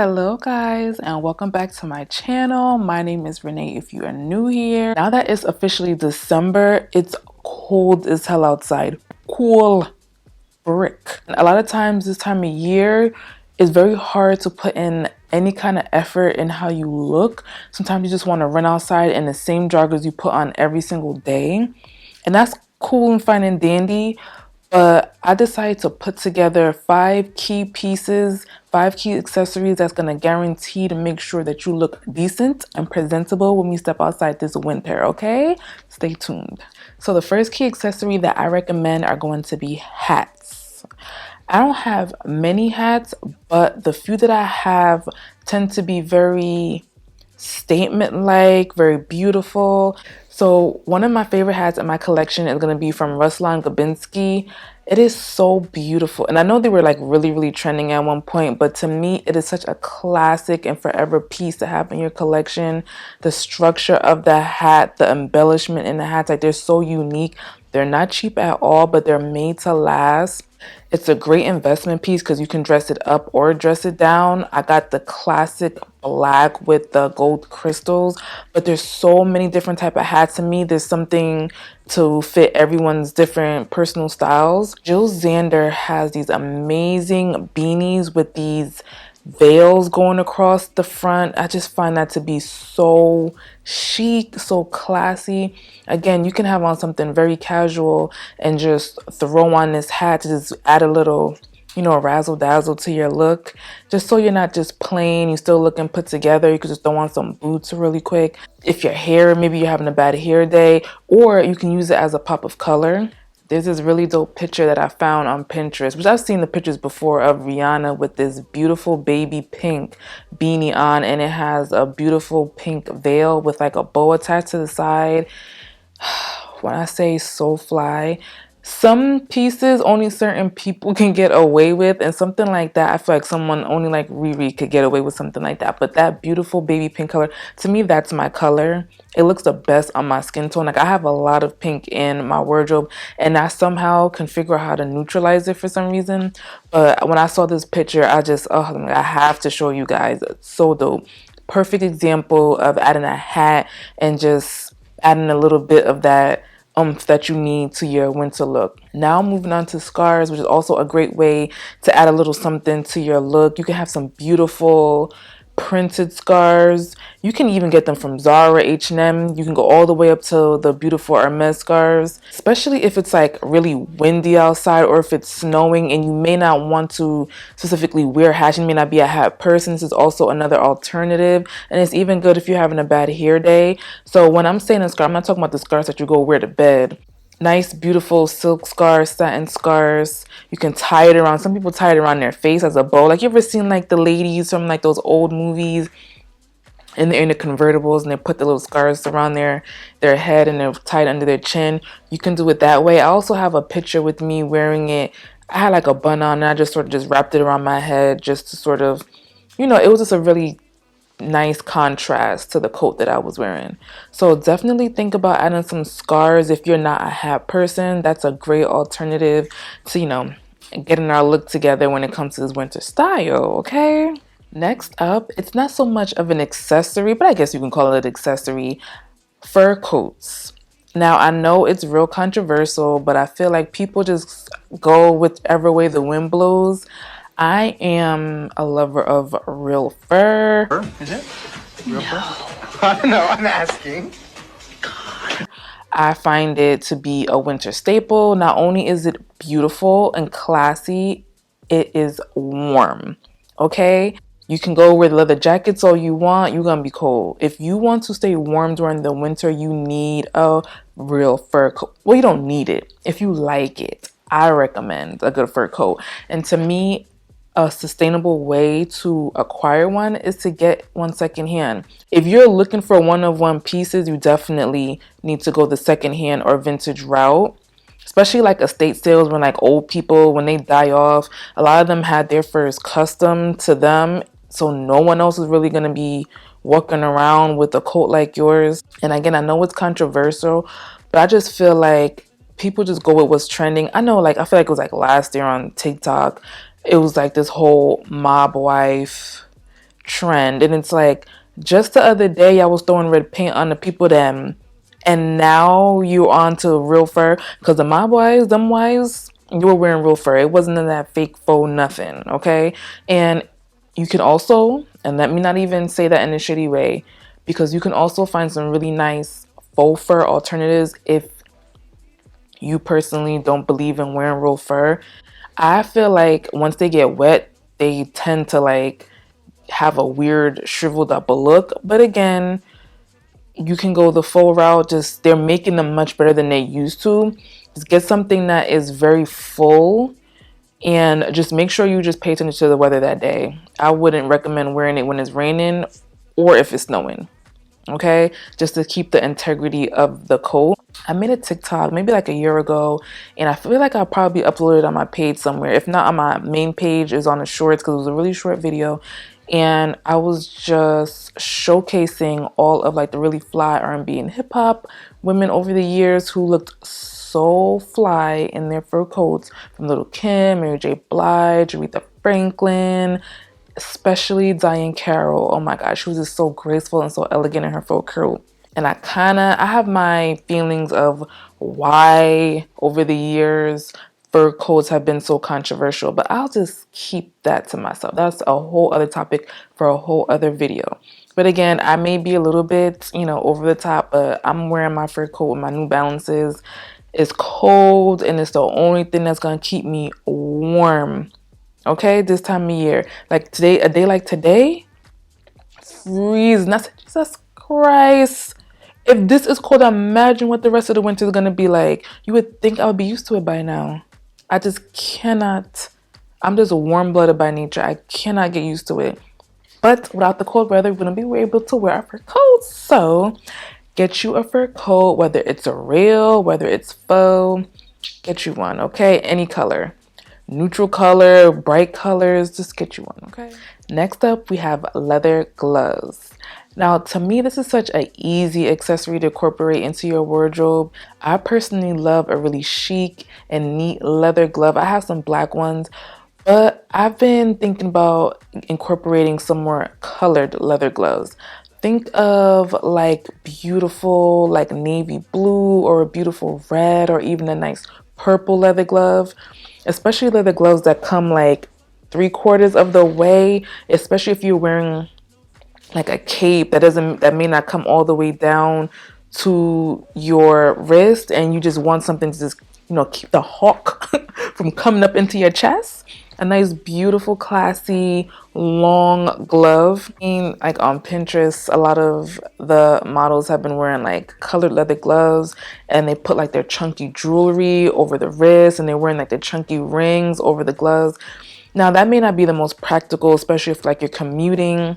Hello guys, and welcome back to my channel. My name is Renee if you are new here. Now that it's officially December, it's cold as hell outside. Cool brick. A lot of times this time of year, it's very hard to put in any kind of effort in how you look. Sometimes you just want to run outside in the same joggers you put on every single day. And that's cool and fine and dandy. But I decided to put together 5 key accessories that's going to guarantee to make sure that you look decent and presentable when we step outside this winter, okay? Stay tuned. So the first key accessory that I recommend are going to be hats. I don't have many hats, but the few that I have tend to be very statement-like, very beautiful. So one of my favorite hats in my collection is going to be from Ruslan Gabinski. It is so beautiful. And I know they were like really trending at one point, but to me, it is such a classic and forever piece to have in your collection. The structure of the hat, the embellishment in the hats, like they're so unique. They're not cheap at all, but they're made to last. It's a great investment piece because you can dress it up or dress it down. I got the classic black with the gold crystals, but there's so many different type of hats. To me, there's something to fit everyone's different personal styles. Jill Zander has these amazing beanies with these veils going across the front. I just find that to be so chic, so classy. Again, you can have on something very casual and just throw on this hat to just add a little, razzle dazzle to your look. Just so you're not just plain, you're still looking put together. You could just throw on some boots really quick. If your hair, maybe you're having a bad hair day, or you can use it as a pop of color. There's this really dope picture that I found on Pinterest, which I've seen the pictures before, of Rihanna with this beautiful baby pink beanie on, and it has a beautiful pink veil with like a bow attached to the side. When I say so fly, some pieces only certain people can get away with, and something like that, I feel like someone only like Riri could get away with something like that. But that beautiful baby pink color, to me, that's my color. It looks the best on my skin tone. Like, I have a lot of pink in my wardrobe, and I somehow can figure out how to neutralize it for some reason. But when I saw this picture, I have to show you guys. It's so dope. Perfect example of adding a hat and just adding a little bit of that that you need to your winter look. Now moving on to scarves, which is also a great way to add a little something to your look. You can have some beautiful printed scarves. You can even get them from Zara, H&M. You can go all the way up to the beautiful Hermes scarves, especially if it's like really windy outside or if it's snowing and you may not want to specifically wear hats. You may not be a hat person. This is also another alternative, and it's even good if you're having a bad hair day. So when I'm saying a scarf, I'm not talking about the scarves that you go wear to bed. Nice, beautiful silk scarves, satin scarves. You can tie it around. Some people tie it around their face as a bow. Like, you ever seen like the ladies from like those old movies, and they're in the convertibles and they put the little scarves around their head and they're tied under their chin? You can do it that way. I also have a picture with me wearing it. I had like a bun on and I just sort of just wrapped it around my head just to sort of, it was just a really nice contrast to the coat that I was wearing. So definitely think about adding some scarves if you're not a hat person. That's a great alternative to, getting our look together when it comes to this winter style, okay? Next up, it's not so much of an accessory, but I guess you can call it an accessory: fur coats. Now, I know it's real controversial, but I feel like people just go whichever way the wind blows. I am a lover of real fur. Is it? Real fur? I don't know, I'm asking. I find it to be a winter staple. Not only is it beautiful and classy, it is warm, okay? You can go wear the leather jackets all you want. You're gonna be cold. If you want to stay warm during the winter, you need a real fur coat. Well, you don't need it. If you like it, I recommend a good fur coat. And to me, a sustainable way to acquire one is to get one secondhand. If you're looking for one-of-one pieces, you definitely need to go the secondhand or vintage route. Especially like estate sales, when like old people, when they die off, a lot of them had their furs custom to them. So no one else is really going to be walking around with a coat like yours. And again, I know it's controversial, but I just feel like people just go with what's trending. I know, like, I feel like it was like last year on TikTok, it was like this whole mob wife trend. And it's like, just the other day I was throwing red paint on the people them, and now you on to real fur. Because the my boys, them wives, you were wearing real fur. It wasn't in that fake faux nothing, okay? And you can also, and let me not even say that in a shitty way, because you can also find some really nice faux fur alternatives if you personally don't believe in wearing real fur. I feel like once they get wet, they tend to like have a weird shriveled up look. But again, you can go the full route. Just they're making them much better than they used to. Just get something that is very full, and just make sure you just pay attention to the weather that day. I wouldn't recommend wearing it when it's raining or if it's snowing. Okay, just to keep the integrity of the coat. I made a TikTok maybe like a year ago, and I feel like I'll probably upload it on my page somewhere. If not on my main page, is on the shorts because it was a really short video, and I was just showcasing all of like the really fly R&B and hip hop women over the years who looked so fly in their fur coats, from Little Kim, Mary J. Blige, Aretha Franklin, especially Diane Carroll. Oh my gosh, she was just so graceful and so elegant in her faux coat. And I have my feelings of why over the years fur coats have been so controversial, but I'll just keep that to myself. That's a whole other topic for a whole other video. But again, I may be a little bit, over the top, but I'm wearing my fur coat with my New Balances. It's cold and it's the only thing that's gonna keep me warm. Okay, this time of year. Like today, a day like today, freezing. I said, Jesus Christ. If this is cold, imagine what the rest of the winter is gonna be like. You would think I would be used to it by now. I just cannot. I'm just warm-blooded by nature. I cannot get used to it. But without the cold weather, we're gonna be able to wear our fur coats. So get you a fur coat, whether it's a real, whether it's faux, get you one, okay? Any color. Neutral color, bright colors, just get you one, okay? Next up, we have leather gloves. Now, to me, this is such an easy accessory to incorporate into your wardrobe. I personally love a really chic and neat leather glove. I have some black ones, but I've been thinking about incorporating some more colored leather gloves. Think of like beautiful, like navy blue or a beautiful red or even a nice purple leather glove, especially leather gloves that come like 3/4 of the way, especially if you're wearing like a cape that may not come all the way down to your wrist and you just want something to just keep the hawk from coming up into your chest. A nice beautiful classy long glove. Like on Pinterest, a lot of the models have been wearing like colored leather gloves, and they put like their chunky jewelry over the wrist, and they're wearing like their chunky rings over the gloves. Now that may not be the most practical, especially if like you're commuting.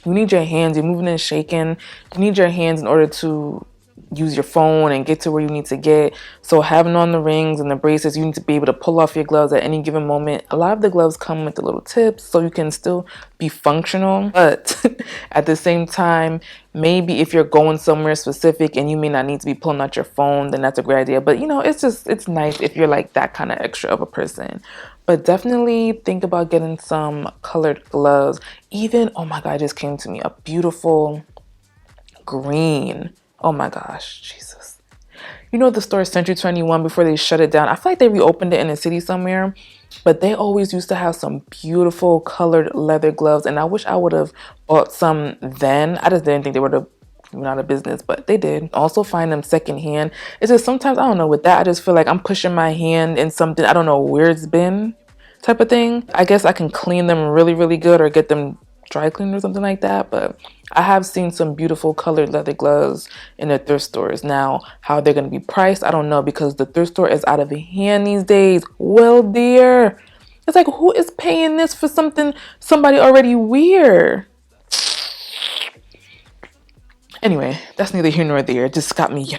You need your hands, you're moving and shaking. You need your hands in order to use your phone and get to where you need to get. So having on the rings and the bracelets, you need to be able to pull off your gloves at any given moment. A lot of the gloves come with the little tips so you can still be functional. But at the same time, maybe if you're going somewhere specific and you may not need to be pulling out your phone, then that's a great idea. But it's nice if you're like that kind of extra of a person. But definitely think about getting some colored gloves. Even, oh my God, it just came to me, a beautiful green. Oh my gosh, Jesus. The store Century 21 before they shut it down? I feel like they reopened it in a city somewhere, but they always used to have some beautiful colored leather gloves, and I wish I would have bought some then. I just didn't think they would have went out of business, but they did. Also find them secondhand. It's just sometimes, I don't know, with that, I just feel like I'm pushing my hand in something, I don't know where it's been type of thing. I guess I can clean them really, really good or get them dry cleaned or something like that, but I have seen some beautiful colored leather gloves in the thrift stores. Now, how they're going to be priced, I don't know, because the thrift store is out of hand these days. Well, dear, it's like, who is paying this for something somebody already wear? Anyway, that's neither here nor there. It just got me,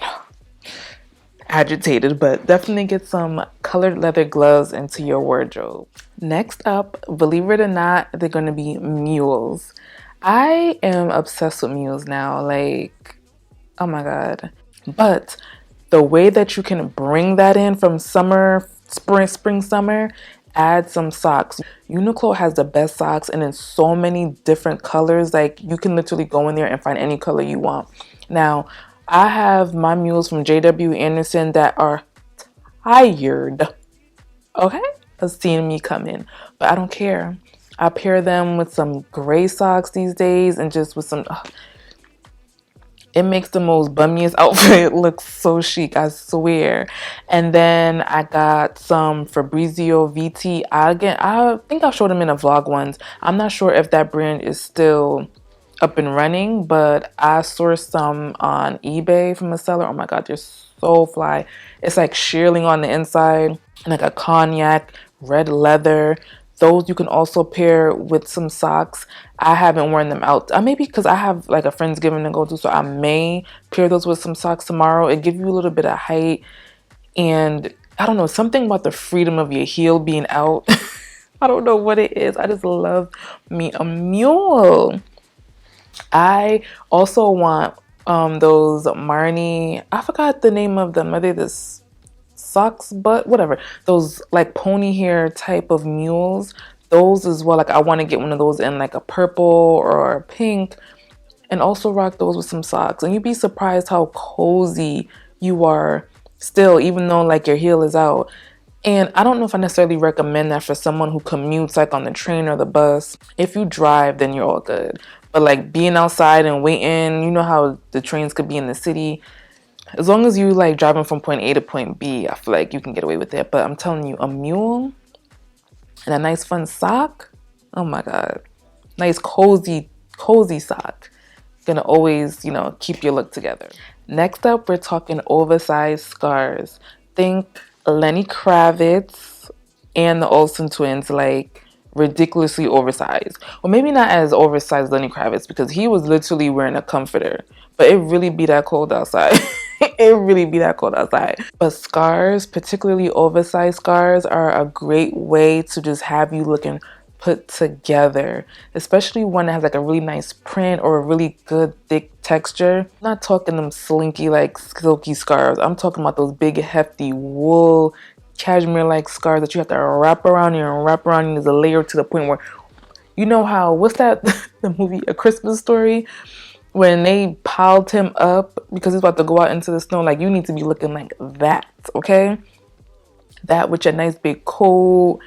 agitated, but definitely get some colored leather gloves into your wardrobe. Next up, believe it or not, they're going to be mules. I am obsessed with mules now. Like, oh my God. But the way that you can bring that in from summer, spring, summer, add some socks. Uniqlo has the best socks and in so many different colors. Like you can literally go in there and find any color you want. Now, I have my mules from JW Anderson that are tired, okay, of seeing me come in, but I don't care. I pair them with some gray socks these days and just with some, it makes the most bummiest outfit look so chic, I swear. And then I got some Fabrizio VT. I think I showed them in a vlog once. I'm not sure if that brand is still up and running, but I sourced some on eBay from a seller. Oh my god, they're so fly. It's like shearling on the inside and like a cognac red leather. Those you can also pair with some socks. I haven't worn them out. Maybe because I have like a Friendsgiving to go to, so I may pair those with some socks tomorrow. It gives you a little bit of height, and I don't know, something about the freedom of your heel being out. I don't know what it is. I just love me a mule. I also want those Marni. I forgot the name of them. Are they this socks, but whatever, those like pony hair type of mules, those as well. Like I want to get one of those in like a purple or a pink and also rock those with some socks, and you'd be surprised how cozy you are still, even though like your heel is out. And I don't know if I necessarily recommend that for someone who commutes like on the train or the bus. If you drive, then you're all good, but like being outside and waiting, you know how the trains could be in the city, as long as you like driving from point A to point B, I feel like you can get away with it. But I'm telling you, a mule and a nice fun sock, oh my god. Nice cozy sock. Gonna always, keep your look together. Next up, we're talking oversized scarves. Think Lenny Kravitz and the Olsen twins, like ridiculously oversized. Well, maybe not as oversized Lenny Kravitz because he was literally wearing a comforter, but it really be that cold outside. It really be that cold outside. But scarves, particularly oversized scarves, are a great way to just have you looking put together, especially one that has like a really nice print or a really good thick texture. I'm not talking them slinky like silky scarves. I'm talking about those big hefty wool cashmere like scarves that you have to wrap around you and wrap around you. There's a layer to the point where, you know how, what's that, the movie A Christmas Story, when they piled him up because he's about to go out into the snow. Like, you need to be looking like that, okay? That with your nice big coat,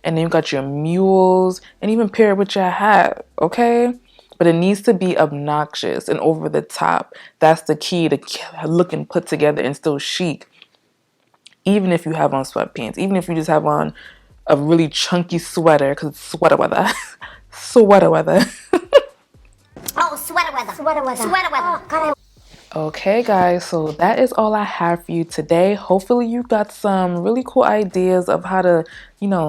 and then you got your mules, and even pair it with your hat, okay? But it needs to be obnoxious and over the top. That's the key to looking put together and still chic. Even if you have on sweatpants, even if you just have on a really chunky sweater, because it's sweater weather. Sweater weather. Oh, sweater weather. Sweater weather. Sweater weather. Oh, God, Okay, guys, so that is all I have for you today. Hopefully, you got some really cool ideas of how to,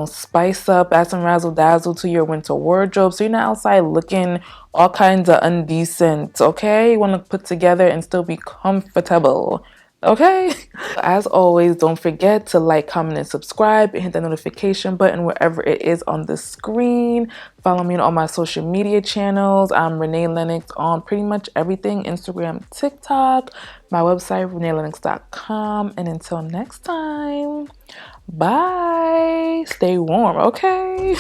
spice up, add some razzle dazzle to your winter wardrobe so you're not outside looking all kinds of undecent, okay? You want to put together and still be comfortable. Okay? As always, don't forget to like, comment, and subscribe, and hit the notification button wherever it is on the screen. Follow me on all my social media channels. I'm Renee Lennox on pretty much everything: Instagram, TikTok, my website, reneelennox.com. And until next time, bye. Stay warm, okay?